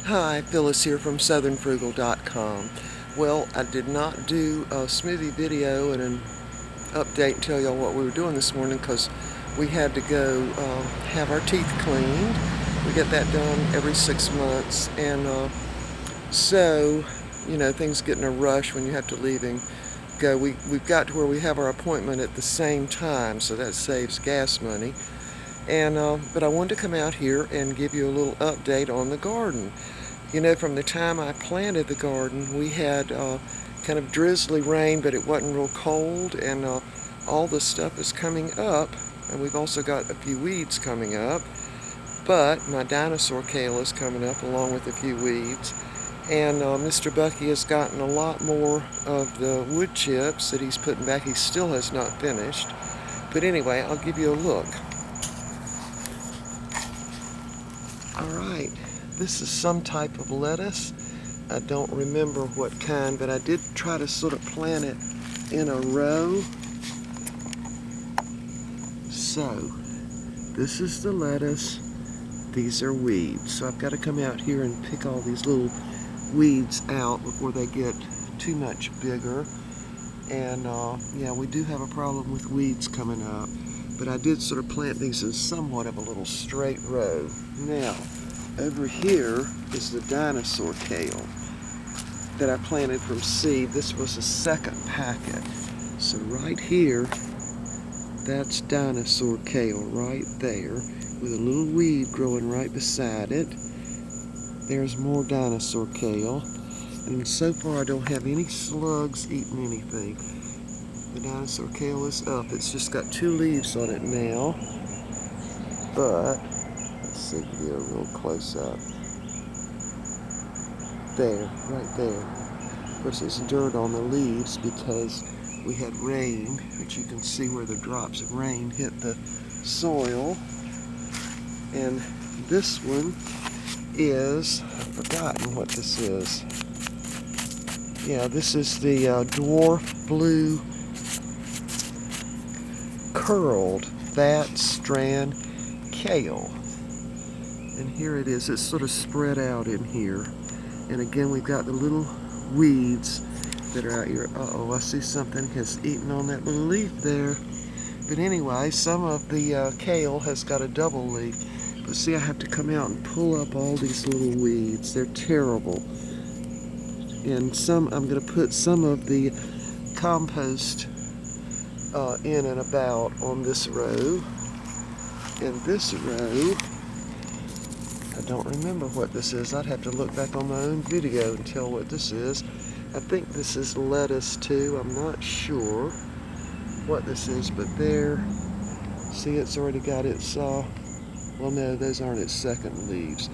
Hi, Phyllis here from southernfrugal.com. Well, I did not do a smoothie video and an update and tell y'all what we were doing this morning because we had to go have our teeth cleaned. We get that done every 6 months, and so, you know, things get in a rush when you have to leave and go. We've got to where we have our appointment at the same time, so that saves gas money. And but I wanted to come out here and give you a little update on the garden. You know, from the time I planted the garden, we had kind of drizzly rain, but it wasn't real cold, and all the stuff is coming up, and we've also got a few weeds coming up. But my dinosaur kale is coming up along with a few weeds, and Mr. Bucky has gotten a lot more of the wood chips that he's putting back. He still has not finished, but anyway, I'll give you a look. All right, this is some type of lettuce. I don't remember what kind, but I did try to sort of plant it in a row. So, this is the lettuce. These are weeds. So I've got to come out here and pick all these little weeds out before they get too much bigger. And yeah, we do have a problem with weeds coming up. But I did sort of plant these in somewhat of a little straight row. Now, over here is the dinosaur kale that I planted from seed. This was the second packet. So right here, that's dinosaur kale right there, with a little weed growing right beside it. There's more dinosaur kale. And so far I don't have any slugs eating anything. The dinosaur kale is up. It's just got 2 leaves on it now. But, let's see, give you a real close up. There, right there. Of course, there's dirt on the leaves because we had rain, which you can see where the drops of rain hit the soil. And this one is, I've forgotten what this is. Yeah, this is the dwarf blue curled fat strand kale. And here it is. It's sort of spread out in here. And again, we've got the little weeds that are out here. Uh-oh, I see something has eaten on that little leaf there. But anyway, some of the kale has got a double leaf. But see, I have to come out and pull up all these little weeds. They're terrible. And I'm going to put some of the compost in and about on this row. And this row, I don't remember what this is. I'd have to look back on my own video and tell what this is. I think this is lettuce too. I'm not sure what this is, but there, see, it's already got its, well no, those aren't its second leaves.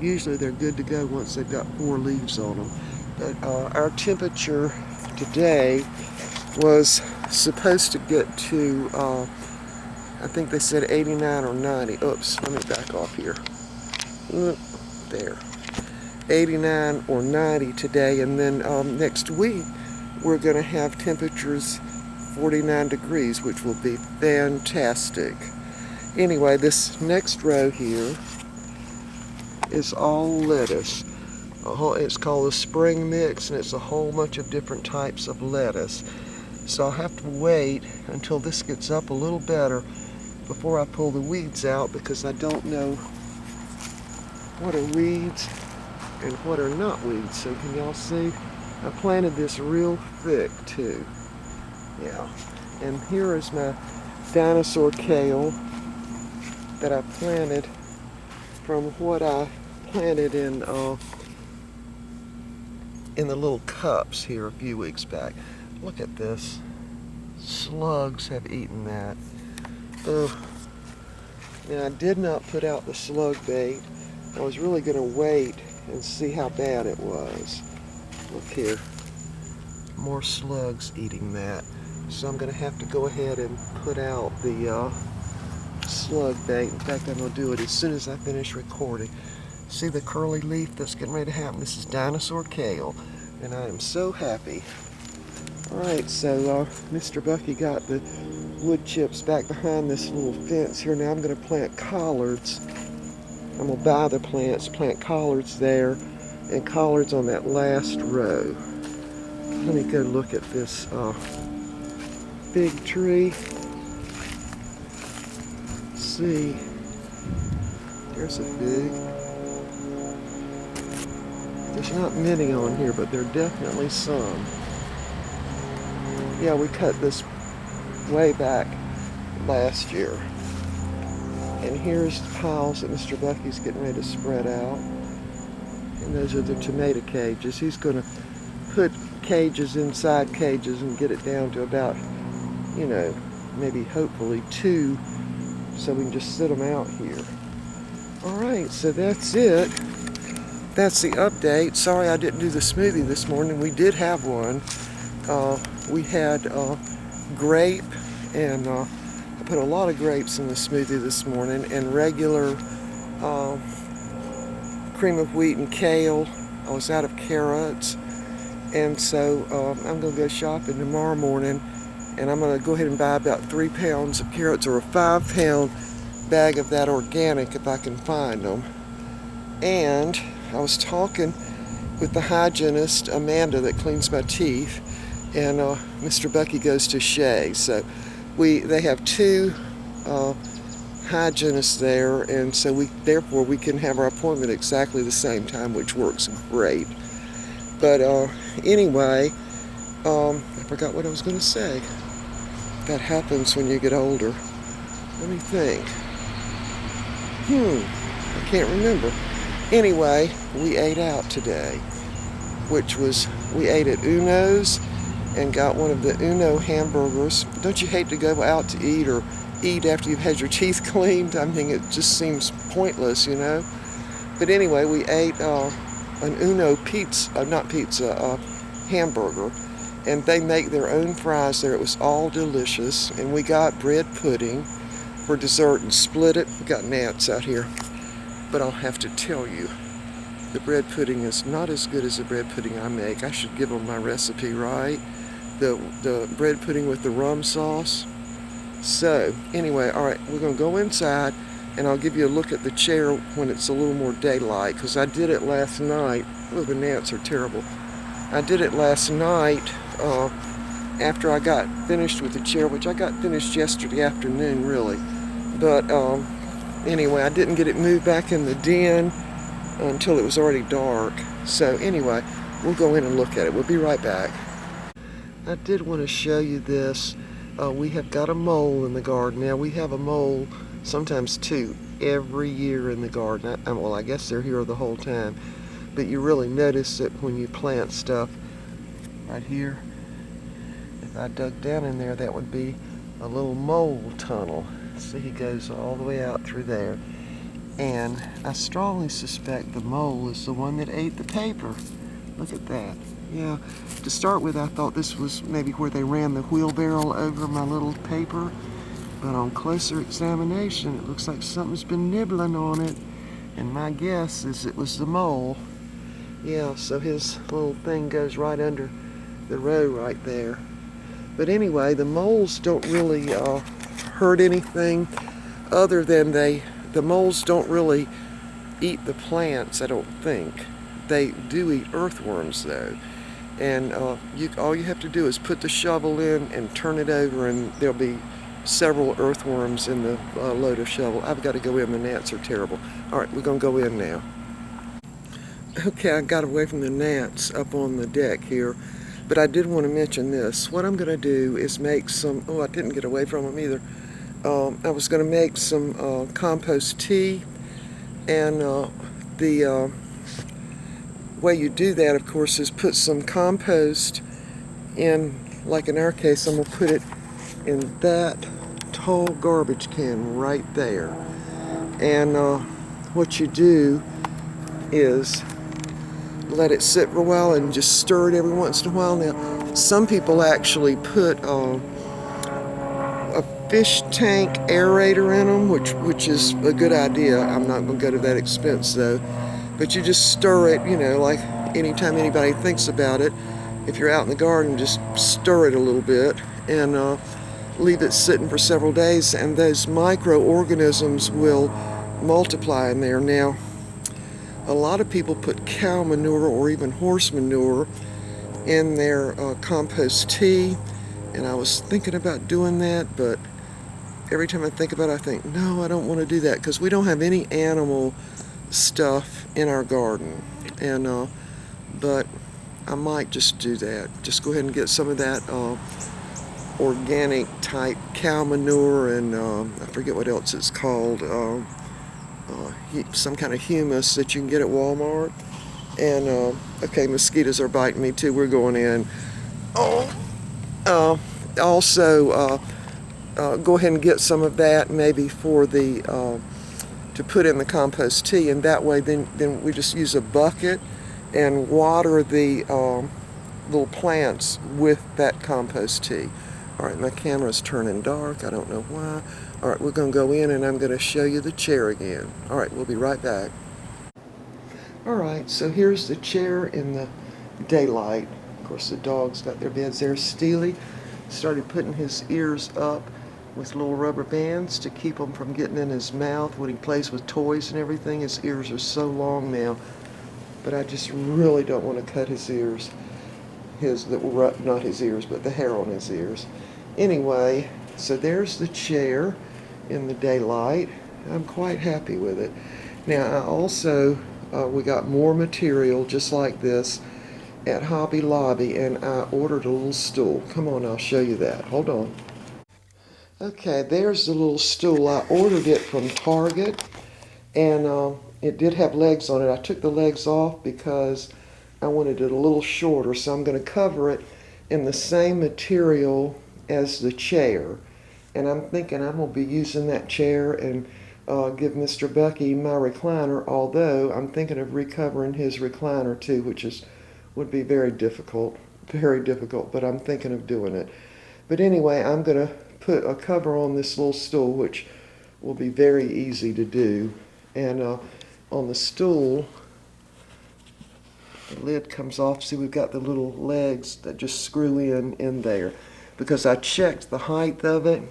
Usually they're good to go once they've got 4 leaves on them. But our temperature today was supposed to get to, I think they said 89 or 90. Oops, let me back off here. There. 89 or 90 today, and then next week we're going to have temperatures 49 degrees, which will be fantastic. Anyway, this next row here is all lettuce. It's called a spring mix, and it's a whole bunch of different types of lettuce. So I'll have to wait until this gets up a little better before I pull the weeds out, because I don't know what are weeds and what are not weeds. So can y'all see? I planted this real thick too. Yeah. And here is my dinosaur kale that I planted from what I planted in the little cups here a few weeks back. Look at this. Slugs have eaten that. Now, I did not put out the slug bait. I was really going to wait and see how bad it was. Look here. More slugs eating that. So I'm going to have to go ahead and put out the slug bait. In fact, I'm going to do it as soon as I finish recording. See the curly leaf that's getting ready to happen? This is dinosaur kale, and I am so happy. Alright, so Mr. Bucky got the wood chips back behind this little fence here. Now I'm going to plant collards I'm going to buy the plants, plant collards there, and collards on that last row. Let me go look at this big tree. See, there's a fig. There's not many on here, but there are definitely some. Yeah, we cut this way back last year. And here's the piles that Mr. Bucky's getting ready to spread out. And those are the tomato cages. He's going to put cages inside cages and get it down to about, you know, maybe hopefully 2, so we can just sit them out here. Alright, so that's it. That's the update. Sorry I didn't do the smoothie this morning. We did have one. We had grape, and I put a lot of grapes in the smoothie this morning, and regular cream of wheat and kale. I was out of carrots, and so I'm going to go shopping tomorrow morning, and I'm going to go ahead and buy about 3 pounds of carrots, or a 5-pound bag of that organic if I can find them. And I was talking with the hygienist, Amanda, that cleans my teeth, and Mr. Bucky goes to Shea. So they have 2 hygienists there, and so therefore we can have our appointment exactly the same time, which works great. But anyway, I forgot what I was going to say. That happens when you get older. Let me think. I can't remember. Anyway, we ate out today, we ate at Uno's and got one of the Uno hamburgers. Don't you hate to go out to eat, or eat after you've had your teeth cleaned? I mean, it just seems pointless, you know? But anyway, we ate an Uno hamburger, and they make their own fries there. It was all delicious, and we got bread pudding for dessert and split it. We got gnats out here, but I'll have to tell you, the bread pudding is not as good as the bread pudding I make. I should give them my recipe, right? The bread pudding with the rum sauce. So anyway, all right, we're gonna go inside, and I'll give you a look at the chair when it's a little more daylight, because I did it last night. Oh, the gnats are terrible. I did it last night after I got finished with the chair, which I got finished yesterday afternoon, really. But anyway, I didn't get it moved back in the den until it was already dark. So anyway, we'll go in and look at it. We'll be right back. I did want to show you this. We have got a mole in the garden. Now, we have a mole, sometimes 2, every year in the garden. Well, I guess they're here the whole time. But you really notice it when you plant stuff. Right here, if I dug down in there, that would be a little mole tunnel. See, he goes all the way out through there. And I strongly suspect the mole is the one that ate the paper. Look at that. Yeah, to start with, I thought this was maybe where they ran the wheelbarrow over my little paper. But on closer examination, it looks like something's been nibbling on it. And my guess is it was the mole. Yeah, so his little thing goes right under the row right there. But anyway, the moles don't really hurt anything other than the moles don't really eat the plants, I don't think. They do eat earthworms, though. And all you have to do is put the shovel in and turn it over, and there'll be several earthworms in the load of shovel. I've got to go in. The gnats are terrible. All right, we're going to go in now. Okay, I got away from the gnats up on the deck here, but I did want to mention this. What I'm going to do is make some, I didn't get away from them either. I was going to make some compost tea, and the way you do that, of course, is put some compost in, like in our case, I'm going to put it in that tall garbage can right there. And what you do is let it sit for a while and just stir it every once in a while. Now, some people actually put a fish tank aerator in them, which is a good idea. I'm not going to go to that expense, though. But you just stir it, you know, like anytime anybody thinks about it. If you're out in the garden, just stir it a little bit and leave it sitting for several days, and those microorganisms will multiply in there. Now, a lot of people put cow manure or even horse manure in their compost tea, and I was thinking about doing that, but every time I think about it, I think, no, I don't want to do that because we don't have any animal stuff in our garden. And but I might just do that. Just go ahead and get some of that organic type cow manure and I forget what else it's called. Some kind of humus that you can get at Walmart. And okay, mosquitoes are biting me too. We're going in. Oh, also go ahead and get some of that maybe for the to put in the compost tea, and that way then we just use a bucket and water the little plants with that compost tea. All right, my camera's turning dark. I don't know why. All right, we're going to go in and I'm going to show you the chair again. All right, we'll be right back. All right, so here's the chair in the daylight. Of course, the dog's got their beds there. Steely started putting his ears up with little rubber bands to keep them from getting in his mouth when he plays with toys and everything. His ears are so long now, but I just really don't want to cut his ears. Not his ears, but the hair on his ears. Anyway, so there's the chair in the daylight. I'm quite happy with it. Now, I also, we got more material just like this at Hobby Lobby, and I ordered a little stool. Come on, I'll show you that. Hold on. Okay, there's the little stool. I ordered it from Target, and it did have legs on it. I took the legs off because I wanted it a little shorter, so I'm going to cover it in the same material as the chair. And I'm thinking I'm going to be using that chair and give Mr. Bucky my recliner, although I'm thinking of recovering his recliner too, which would be very difficult, but I'm thinking of doing it. But anyway, I'm going to put a cover on this little stool, which will be very easy to do. And on the stool, the lid comes off. See, we've got the little legs that just screw in there, because I checked the height of it,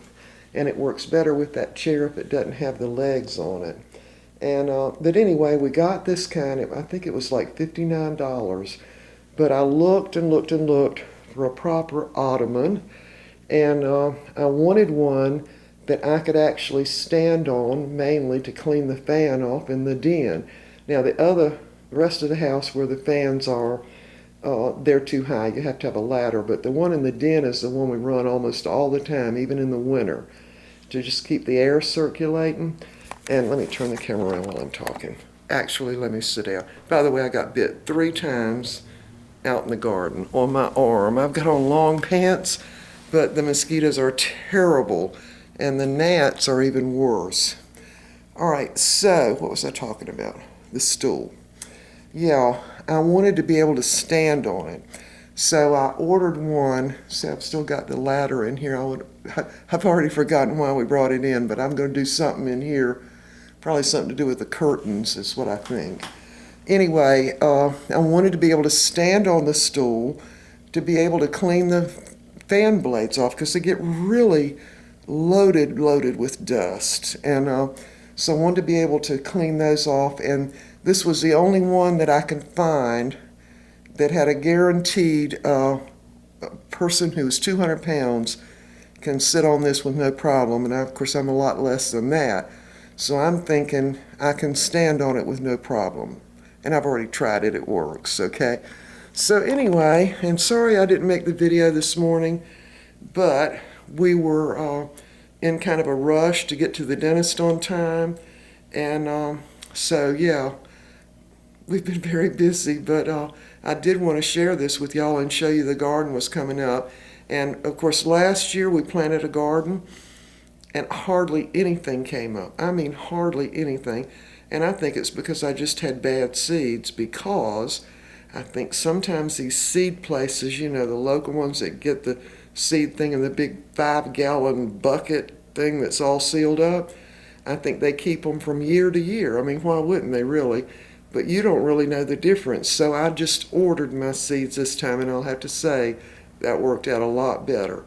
and it works better with that chair if it doesn't have the legs on it. And but anyway, we got this kind of, I think it was like $59, but I looked and looked and looked for a proper Ottoman, and I wanted one that I could actually stand on, mainly to clean the fan off in the den. Now the rest of the house where the fans are, they're too high. You have to have a ladder, but the one in the den is the one we run almost all the time, even in the winter, to just keep the air circulating. And let me turn the camera around while I'm talking. Actually, let me sit down. By the way, I got bit 3 times out in the garden on my arm. I've got on long pants, but the mosquitoes are terrible, and the gnats are even worse. All right, so what was I talking about? The stool. Yeah, I wanted to be able to stand on it. So I ordered one. See, I've still got the ladder in here. I've already forgotten why we brought it in, but I'm going to do something in here. Probably something to do with the curtains is what I think. Anyway, I wanted to be able to stand on the stool to be able to clean the fan blades off, because they get really loaded with dust. And so I wanted to be able to clean those off, and this was the only one that I could find that had a guaranteed person who was 200 pounds can sit on this with no problem. And of course, I'm a lot less than that. So I'm thinking I can stand on it with no problem. And I've already tried it, it works, okay? So anyway, and sorry I didn't make the video this morning, but we were in kind of a rush to get to the dentist on time. And so yeah, we've been very busy, but I did want to share this with y'all and show you the garden was coming up. And of course, last year we planted a garden and hardly anything came up. I mean, hardly anything. And I think it's because I just had bad seeds, because I think sometimes these seed places, you know, the local ones that get the seed thing in the big 5-gallon bucket thing that's all sealed up, I think they keep them from year to year. I mean, why wouldn't they really? But you don't really know the difference. So I just ordered my seeds this time, and I'll have to say that worked out a lot better.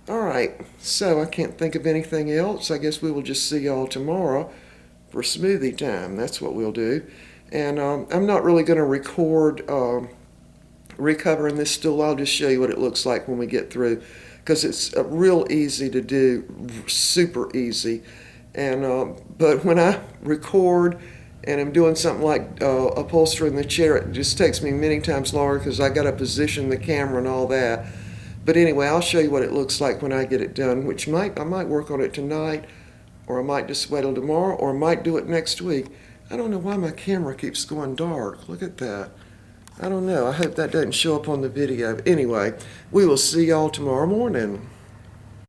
All right, so I can't think of anything else. I guess we will just see y'all tomorrow for smoothie time. That's what we'll do. And I'm not really going to record recovering this stool. I'll just show you what it looks like when we get through, because it's real easy to do, super easy. And but when I record and I'm doing something like upholstering the chair, it just takes me many times longer because I got to position the camera and all that. But anyway, I'll show you what it looks like when I get it done, which I might work on it tonight, or I might just wait till tomorrow, or I might do it next week. I don't know why my camera keeps going dark. Look at that. I don't know. I hope that doesn't show up on the video. Anyway, we will see y'all tomorrow morning.